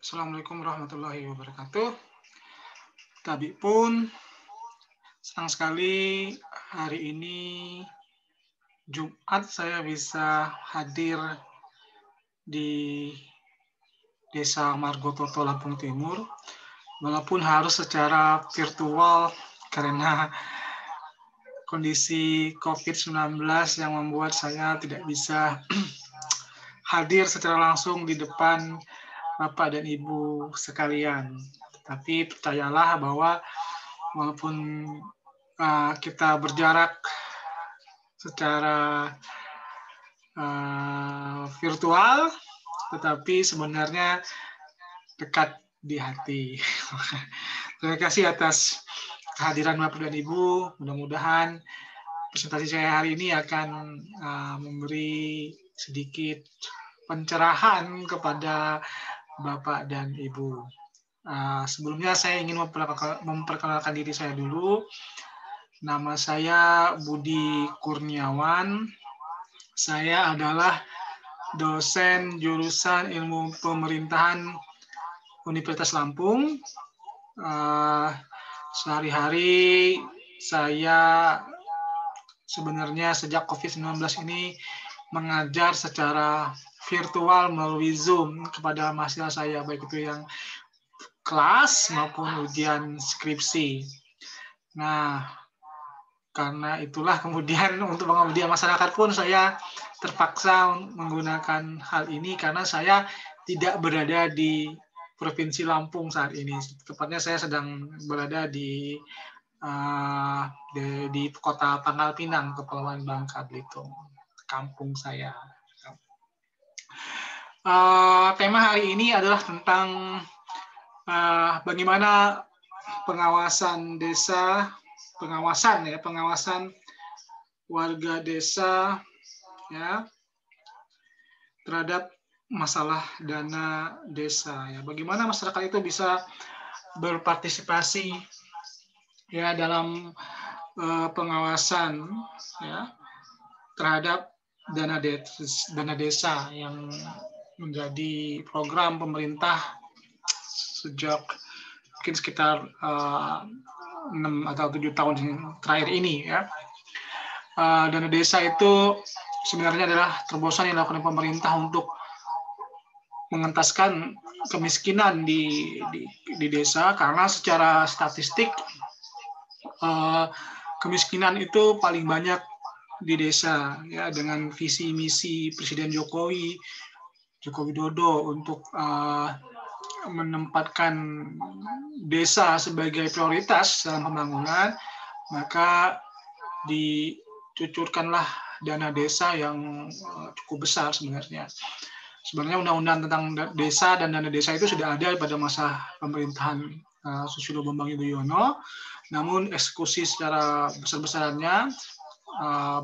Assalamualaikum warahmatullahi wabarakatuh. Tabi pun senang sekali hari ini Jumat saya bisa hadir di Desa Margototo, Lampung Timur, walaupun harus secara virtual karena kondisi COVID-19 yang membuat saya tidak bisa hadir secara langsung di depan Bapak dan Ibu sekalian. Tapi percayalah bahwa walaupun kita berjarak secara virtual, tetapi sebenarnya dekat di hati. Terima kasih atas kehadiran Bapak dan Ibu. Mudah-mudahan presentasi saya hari ini akan memberi sedikit pencerahan kepada Bapak dan Ibu. Sebelumnya saya ingin memperkenalkan diri saya dulu. Nama saya Budi Kurniawan. Saya adalah dosen jurusan Ilmu Pemerintahan Universitas Lampung. Sehari-hari saya sebenarnya sejak COVID-19 ini mengajar secara virtual melalui Zoom kepada mahasiswa saya, baik itu yang kelas maupun ujian skripsi. Nah, karena itulah kemudian untuk pengabdian masyarakat pun saya terpaksa menggunakan hal ini karena saya tidak berada di Provinsi Lampung saat ini. Tepatnya saya sedang berada di kota Pangkal Pinang, Kepulauan Bangka Belitung, kampung saya. Tema hari ini adalah tentang bagaimana pengawasan desa, pengawasan warga desa ya terhadap masalah dana desa ya. Bagaimana masyarakat itu bisa berpartisipasi ya dalam pengawasan ya terhadap dana desa yang menjadi program pemerintah sejak mungkin sekitar 6 atau 7 tahun terakhir ini ya. Dana desa itu sebenarnya adalah terobosan yang dilakukan pemerintah untuk mengentaskan kemiskinan di desa, karena secara statistik kemiskinan itu paling banyak di desa ya, dengan visi misi Presiden Joko Widodo untuk menempatkan desa sebagai prioritas dalam pembangunan, maka dicucurkanlah dana desa yang cukup besar sebenarnya. Sebenarnya undang-undang tentang desa dan dana desa itu sudah ada pada masa pemerintahan Susilo Bambang Yudhoyono, namun eksekusi secara besar-besarannya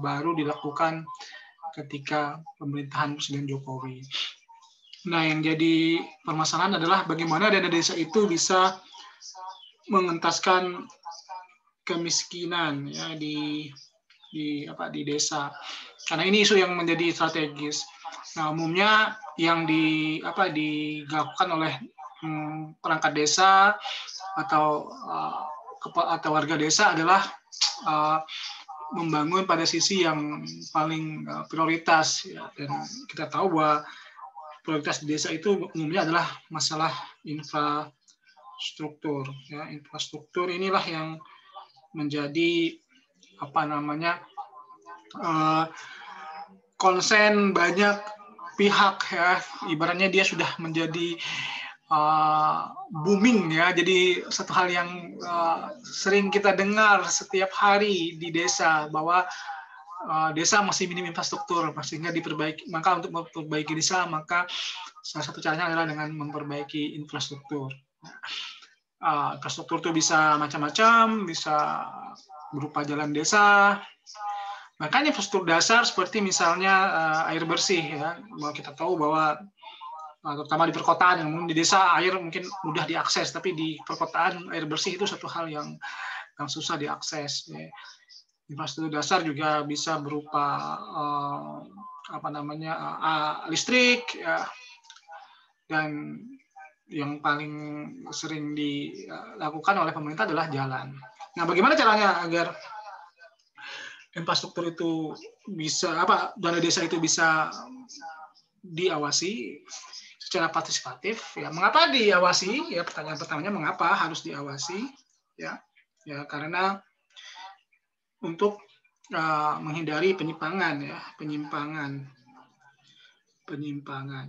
baru dilakukan ketika pemerintahan Presiden Jokowi. Nah, yang jadi permasalahan adalah bagaimana dana desa itu bisa mengentaskan kemiskinan ya di desa. Karena ini isu yang menjadi strategis. Nah, umumnya yang dilakukan oleh perangkat desa atau warga desa adalah membangun pada sisi yang paling prioritas ya. Dan kita tahu bahwa prioritas di desa itu umumnya adalah masalah infrastruktur ya. Infrastruktur inilah yang menjadi konsen banyak pihak ya, ibaratnya dia sudah menjadi booming ya. Jadi satu hal yang sering kita dengar setiap hari di desa bahwa desa masih minim infrastruktur, sehingga diperbaiki. Maka untuk memperbaiki desa, maka salah satu caranya adalah dengan memperbaiki infrastruktur. Infrastruktur itu bisa macam-macam, bisa berupa jalan desa, makanya infrastruktur dasar seperti misalnya air bersih ya. Kita tahu bahwa terutama di perkotaan, yang di desa air mungkin mudah diakses, tapi di perkotaan air bersih itu satu hal yang susah diakses ya. Infrastruktur dasar juga bisa berupa listrik ya, dan yang paling sering dilakukan oleh pemerintah adalah jalan. Nah, bagaimana caranya agar infrastruktur itu bisa dana desa itu bisa diawasi secara partisipatif? Ya, mengapa diawasi? Ya, pertanyaan pertamanya mengapa harus diawasi? Ya, karena untuk menghindari penyimpangan ya, penyimpangan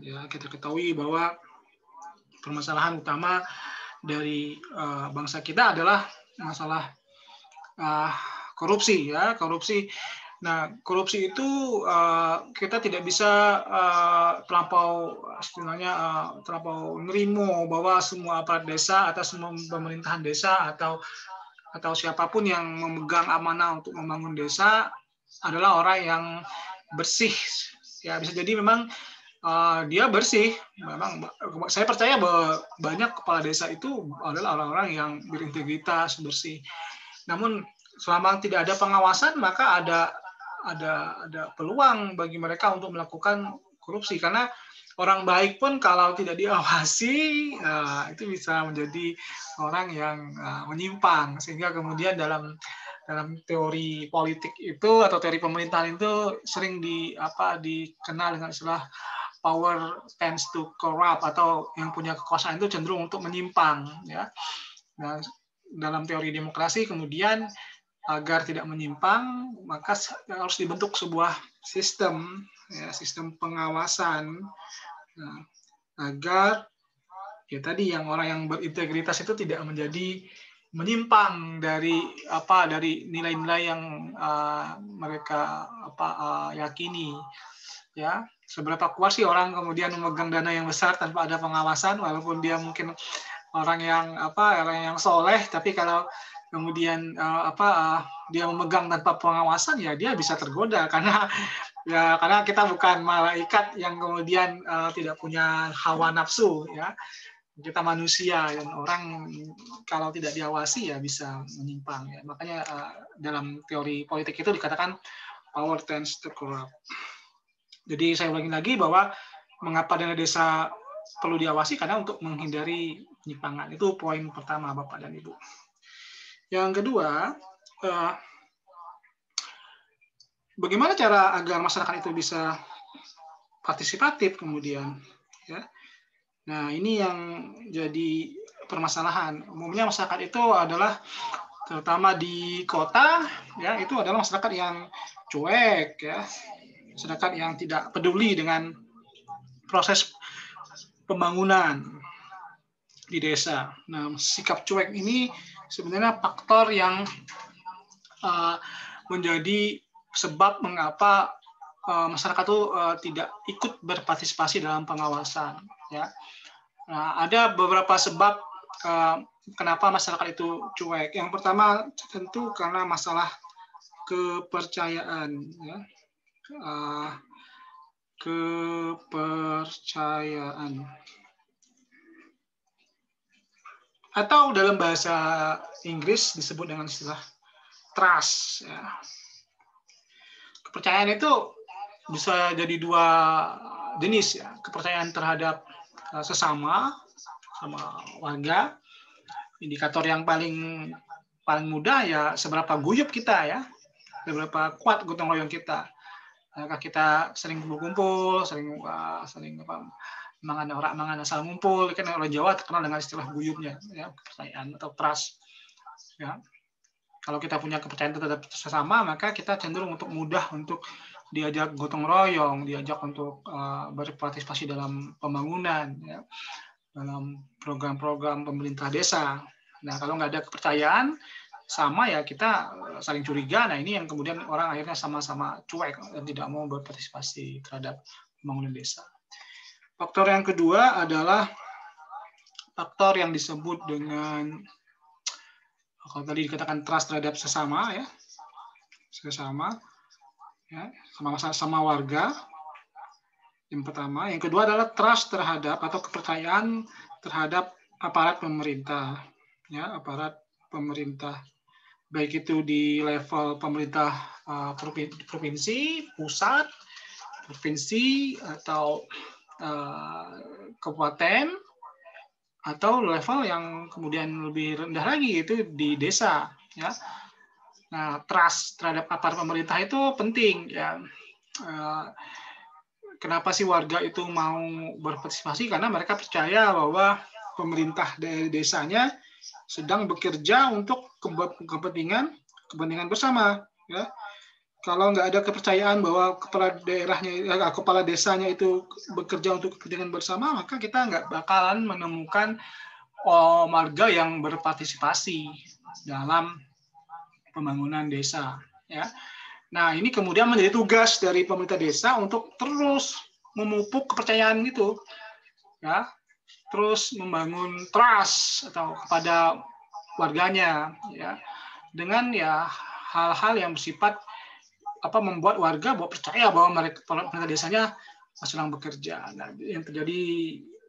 ya. Kita ketahui bahwa permasalahan utama dari bangsa kita adalah masalah korupsi ya, korupsi. Nah, korupsi itu kita tidak bisa terlampau nerimo bahwa semua aparat desa atau semua pemerintahan desa atau siapapun yang memegang amanah untuk membangun desa adalah orang yang bersih. Ya, bisa jadi memang dia bersih. Memang saya percaya bahwa banyak kepala desa itu adalah orang-orang yang berintegritas, bersih. Namun selama tidak ada pengawasan, maka ada peluang bagi mereka untuk melakukan korupsi, karena orang baik pun kalau tidak diawasi itu bisa menjadi orang yang menyimpang, sehingga kemudian dalam teori politik itu atau teori pemerintahan itu sering dikenal dengan istilah power tends to corrupt, atau yang punya kekuasaan itu cenderung untuk menyimpang ya. Nah, dalam teori demokrasi kemudian agar tidak menyimpang, maka harus dibentuk sebuah sistem, ya, sistem pengawasan, agar ya tadi yang orang yang berintegritas itu tidak menjadi menyimpang dari nilai-nilai yang mereka yakini. Ya, seberapa kuat sih orang kemudian memegang dana yang besar tanpa ada pengawasan, walaupun dia mungkin orang yang soleh, tapi kalau kemudian dia memegang tanpa pengawasan, ya dia bisa tergoda, karena kita bukan malaikat yang kemudian tidak punya hawa nafsu ya. Kita manusia, dan orang kalau tidak diawasi ya bisa menyimpang ya. Makanya dalam teori politik itu dikatakan power tends to corrupt. Jadi saya ulangi lagi bahwa mengapa dana desa perlu diawasi, karena untuk menghindari penyimpangan. Itu poin pertama, Bapak dan Ibu. Yang kedua, bagaimana cara agar masyarakat itu bisa partisipatif kemudian, ya. Nah, ini yang jadi permasalahan. Umumnya masyarakat itu adalah, terutama di kota, ya, itu adalah masyarakat yang cuek, ya, masyarakat yang tidak peduli dengan proses pembangunan di desa. Nah, sikap cuek ini sebenarnya faktor yang menjadi sebab mengapa masyarakat itu tidak ikut berpartisipasi dalam pengawasan. Ya, nah, ada beberapa sebab kenapa masyarakat itu cuek. Yang pertama tentu karena masalah kepercayaan. Ya. Kepercayaan, atau dalam bahasa Inggris disebut dengan istilah trust. Ya. Kepercayaan itu bisa jadi dua jenis ya. Kepercayaan terhadap sesama warga. Indikator yang paling mudah ya seberapa guyup kita ya, seberapa kuat gotong royong kita. Apakah kita sering kumpul-kumpul, sering mangan asal ngumpul, kan orang Jawa terkenal dengan istilah guyupnya, ya, kepercayaan atau trust. Ya. Kalau kita punya kepercayaan terhadap sesama, maka kita cenderung untuk mudah untuk diajak gotong royong, diajak untuk berpartisipasi dalam pembangunan, ya, dalam program-program pemerintah desa. Nah, kalau nggak ada kepercayaan sama ya kita saling curiga. Nah, ini yang kemudian orang akhirnya sama-sama cuek dan tidak mau berpartisipasi terhadap pembangunan desa. Faktor yang kedua adalah faktor yang disebut dengan, kalau tadi dikatakan trust terhadap sesama ya, sama warga. Yang pertama, yang kedua adalah trust terhadap atau kepercayaan terhadap aparat pemerintah, ya, aparat pemerintah, baik itu di level pemerintah provinsi, pusat, provinsi, atau kabupaten, atau level yang kemudian lebih rendah lagi itu di desa, ya. Nah, trust terhadap aparat pemerintah itu penting, ya. Kenapa sih warga itu mau berpartisipasi? Karena mereka percaya bahwa pemerintah dari desanya sedang bekerja untuk kepentingan bersama, ya. Kalau nggak ada kepercayaan bahwa kepala desanya itu bekerja untuk kepentingan bersama, maka kita nggak bakalan menemukan warga yang berpartisipasi dalam pembangunan desa, ya. Nah, ini kemudian menjadi tugas dari pemerintah desa untuk terus memupuk kepercayaan itu, ya, terus membangun trust atau kepada warganya, ya, dengan ya hal-hal yang bersifat membuat warga percaya bahwa pemerintah desanya sedang bekerja. Nah, yang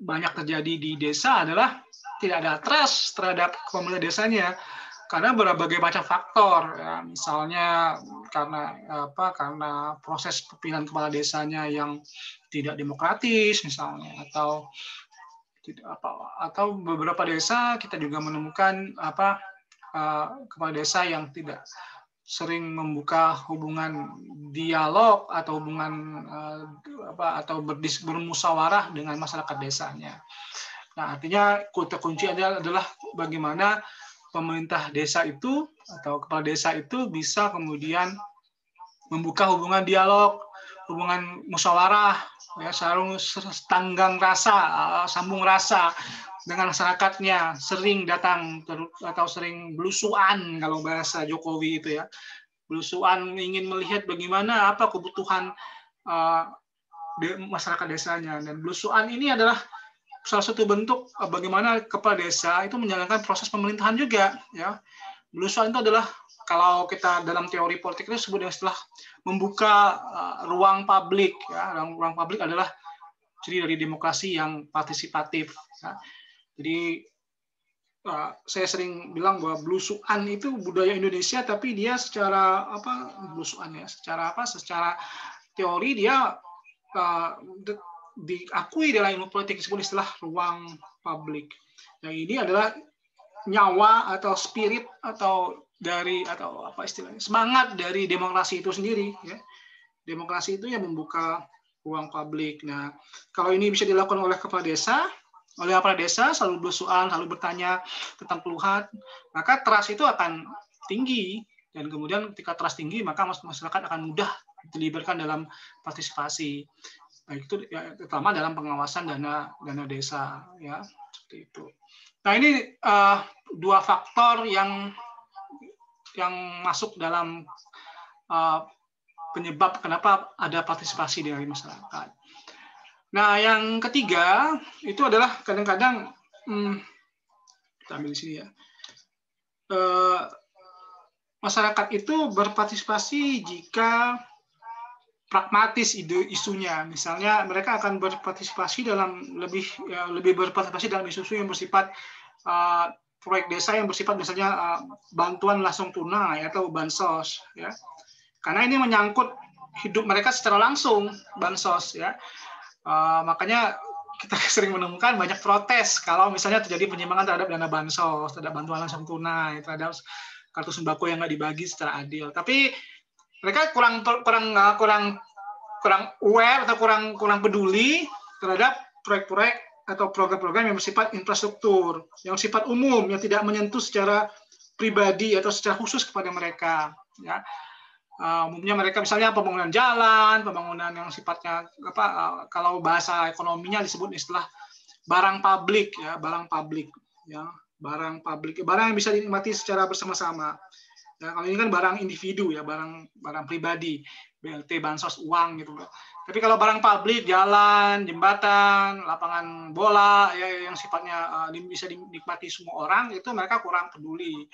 banyak terjadi di desa adalah tidak ada trust terhadap pemerintah desanya karena berbagai macam faktor, ya. Misalnya karena proses pemilihan kepala desanya yang tidak demokratis misalnya, atau beberapa desa kita juga menemukan kepala desa yang tidak sering membuka hubungan dialog atau hubungan atau bermusyawarah dengan masyarakat desanya. Nah, artinya kunci adalah bagaimana pemerintah desa itu atau kepala desa itu bisa kemudian membuka hubungan dialog, hubungan musyawarah, ya, sambung rasa dengan masyarakatnya, sering datang atau sering belusuan kalau bahasa Jokowi itu, ya, belusuan ingin melihat bagaimana apa kebutuhan masyarakat desanya, dan belusuan ini adalah salah satu bentuk bagaimana kepala desa itu menjalankan proses pemerintahan juga, ya. Belusuan itu adalah kalau kita dalam teori politik itu disebut istilah membuka ruang publik, ya. Ruang publik adalah ciri dari demokrasi yang partisipatif, ya. Jadi saya sering bilang bahwa belusuan itu budaya Indonesia, tapi dia secara secara teori dia diakui dalam ilmu politik disebut istilah ruang publik. Yang ini adalah nyawa atau spirit atau istilahnya semangat dari demokrasi itu sendiri, ya. Demokrasi itu yang membuka ruang publik. Nah, kalau ini bisa dilakukan oleh kepala desa, selalu belusuan, selalu bertanya tentang keluhan, maka trust itu akan tinggi, dan kemudian ketika trust tinggi maka masyarakat akan mudah dilibatkan dalam partisipasi, baik itu ya, terutama dalam pengawasan dana desa, ya, seperti itu. Nah, ini dua faktor yang masuk dalam penyebab kenapa ada partisipasi dari masyarakat. Nah, yang ketiga itu adalah kadang-kadang kita ambil di sini, ya. Masyarakat itu berpartisipasi jika pragmatis isunya. Misalnya mereka akan berpartisipasi lebih berpartisipasi dalam isu-isu yang bersifat proyek desa yang bersifat misalnya bantuan langsung tunai atau bansos, ya. Karena ini menyangkut hidup mereka secara langsung, bansos, ya. Makanya kita sering menemukan banyak protes kalau misalnya terjadi penyimpangan terhadap dana bansos, terhadap bantuan langsung tunai, terhadap kartu sembako yang nggak dibagi secara adil. Tapi mereka kurang aware atau kurang peduli terhadap proyek-proyek atau program-program yang bersifat infrastruktur, yang bersifat umum, yang tidak menyentuh secara pribadi atau secara khusus kepada mereka, ya. Umumnya mereka misalnya pembangunan jalan, pembangunan yang sifatnya kalau bahasa ekonominya disebut istilah barang publik, ya, barang publik, ya, barang yang bisa dinikmati secara bersama-sama. Ya, kalau ini kan barang individu, ya, barang pribadi, BLT, bansos, uang gitu. Tapi kalau barang publik, jalan, jembatan, lapangan bola, ya, yang sifatnya bisa dinikmati semua orang, itu mereka kurang peduli.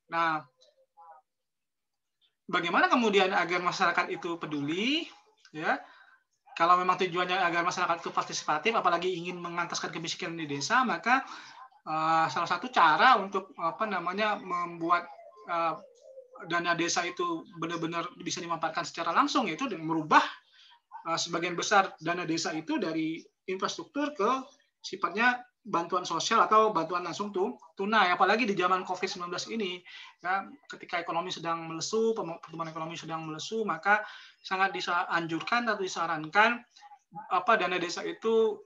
Nah, bagaimana kemudian agar masyarakat itu peduli, ya? Kalau memang tujuannya agar masyarakat itu partisipatif, apalagi ingin mengentaskan kemiskinan di desa, maka salah satu cara untuk membuat dana desa itu benar-benar bisa dimanfaatkan secara langsung, yaitu dengan merubah sebagian besar dana desa itu dari infrastruktur ke sifatnya bantuan sosial atau bantuan langsung tunai, apalagi di zaman COVID-19 ini, ya, ketika ekonomi sedang melesu, pertumbuhan ekonomi sedang melesu, maka sangat dianjurkan atau disarankan dana desa itu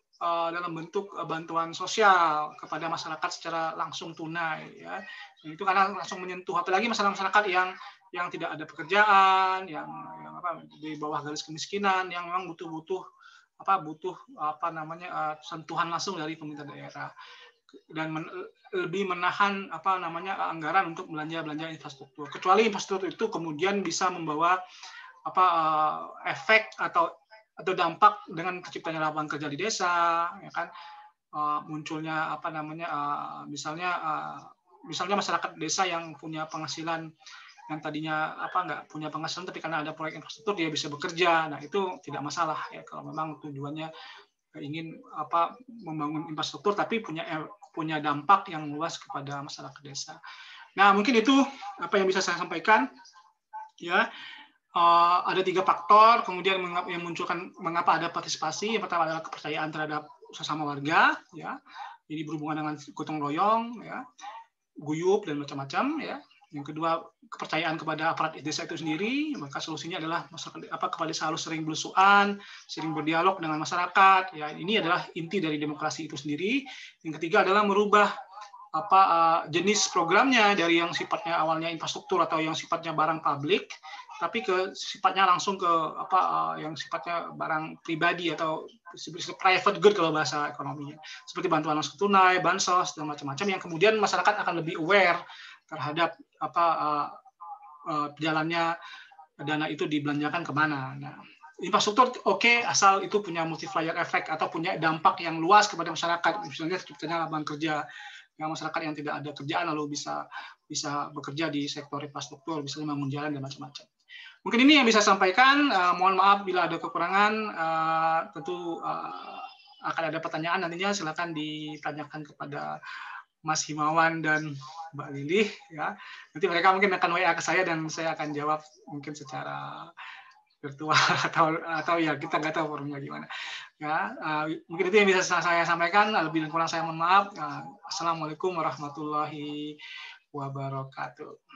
dalam bentuk bantuan sosial kepada masyarakat secara langsung tunai, ya. Itu karena langsung menyentuh, apalagi masyarakat yang tidak ada pekerjaan, yang di bawah garis kemiskinan, yang memang butuh sentuhan langsung dari pemerintah daerah, dan lebih menahan anggaran untuk belanja infrastruktur. Kecuali infrastruktur itu kemudian bisa membawa efek atau dampak dengan terciptanya lapangan kerja di desa, ya kan, munculnya misalnya masyarakat desa yang punya penghasilan yang tadinya nggak punya penghasilan, tapi karena ada proyek infrastruktur dia bisa bekerja. Nah, itu tidak masalah ya kalau memang tujuannya ingin membangun infrastruktur tapi punya dampak yang luas kepada masyarakat desa. Nah, mungkin itu apa yang bisa saya sampaikan, ya. Ada 3 faktor kemudian yang munculkan mengapa ada partisipasi. Yang pertama adalah kepercayaan terhadap sesama warga, ya. Ini berhubungan dengan gotong royong, ya, guyup dan macam-macam, ya. Yang kedua, kepercayaan kepada aparat desa itu sendiri. Maka solusinya adalah kepada harus sering belusuan, sering berdialog dengan masyarakat. Ya, ini adalah inti dari demokrasi itu sendiri. Yang ketiga adalah merubah jenis programnya dari yang sifatnya awalnya infrastruktur atau yang sifatnya barang publik, tapi ke sifatnya langsung ke yang sifatnya barang pribadi atau private good kalau bahasa ekonominya, seperti bantuan langsung tunai, bansos dan macam-macam, yang kemudian masyarakat akan lebih aware terhadap jalannya dana itu dibelanjakan kemana. Nah, infrastruktur oke, asal itu punya multiplier effect atau punya dampak yang luas kepada masyarakat, misalnya terciptanya lapangan kerja, yang masyarakat yang tidak ada kerjaan lalu bisa bekerja di sektor infrastruktur, bisa membangun jalan dan macam-macam. Mungkin ini yang bisa saya sampaikan. Mohon maaf bila ada kekurangan. Tentu akan ada pertanyaan nantinya, silakan ditanyakan kepada Mas Himawan dan Mbak Lilih, ya. Nanti mereka mungkin akan WA ke saya dan saya akan jawab mungkin secara virtual atau ya kita nggak tahu forumnya gimana. Ya, mungkin itu yang bisa saya sampaikan. Lebih dan kurang saya mohon maaf. Assalamualaikum warahmatullahi wabarakatuh.